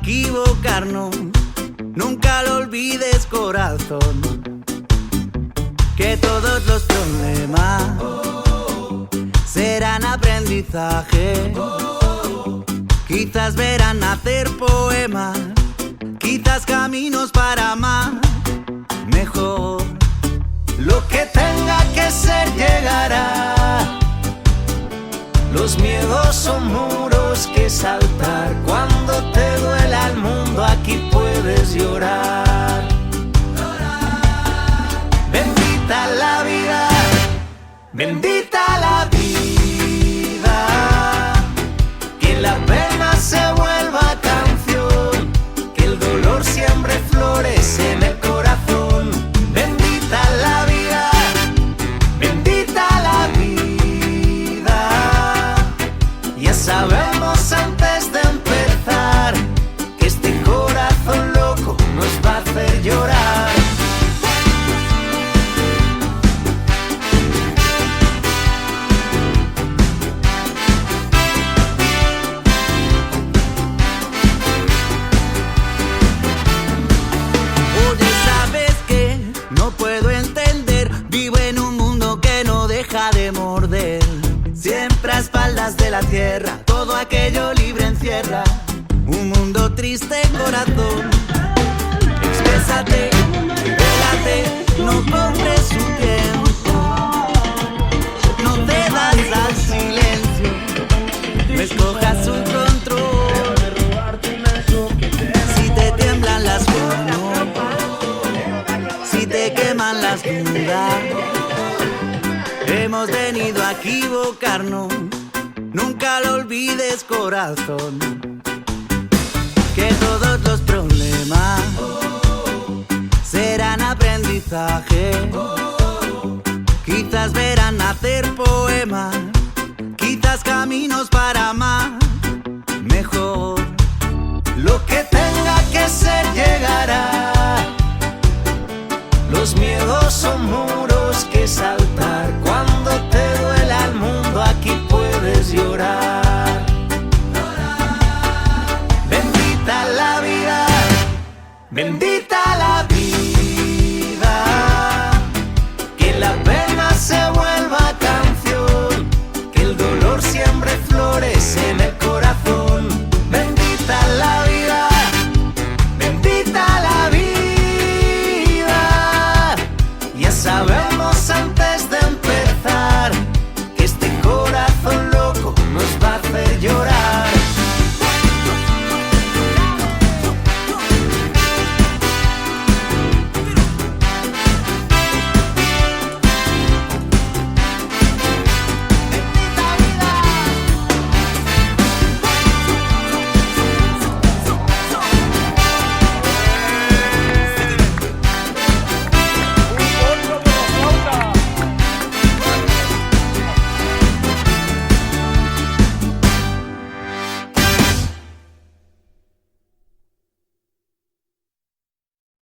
equivocarnos. Nunca lo olvides, corazón, que todos los problemas serán aprendizaje. Quizás verán nacer poemas, quizás caminos para amar mejor. Lo que tenga que ser llegará. Los miedos son muros que saltar. Cuando te duela el mundo, aquí puedes llorar. Bendita la vida, bendita la vida, que la pena se vuelva canción, que el dolor siempre florece en el corazón. Bendita la vida, bendita la vida. Ya sabemos antes de empezar que este corazón loco nos va a hacer llorar. De morder, siempre a espaldas de la tierra, todo aquello libre encierra un mundo triste en corazón. Exprésate, revélate, no compres su tiempo, no cedas al silencio, no escojas un control. Si te tiemblan las manos, si te queman las dudas, hemos venido a equivocarnos. Nunca lo olvides, corazón, que todos los problemas serán aprendizaje. Quizás verán nacer poemas, quizás caminos para amar mejor. Lo que tenga que ser llegará. Los miedos son muros que salen.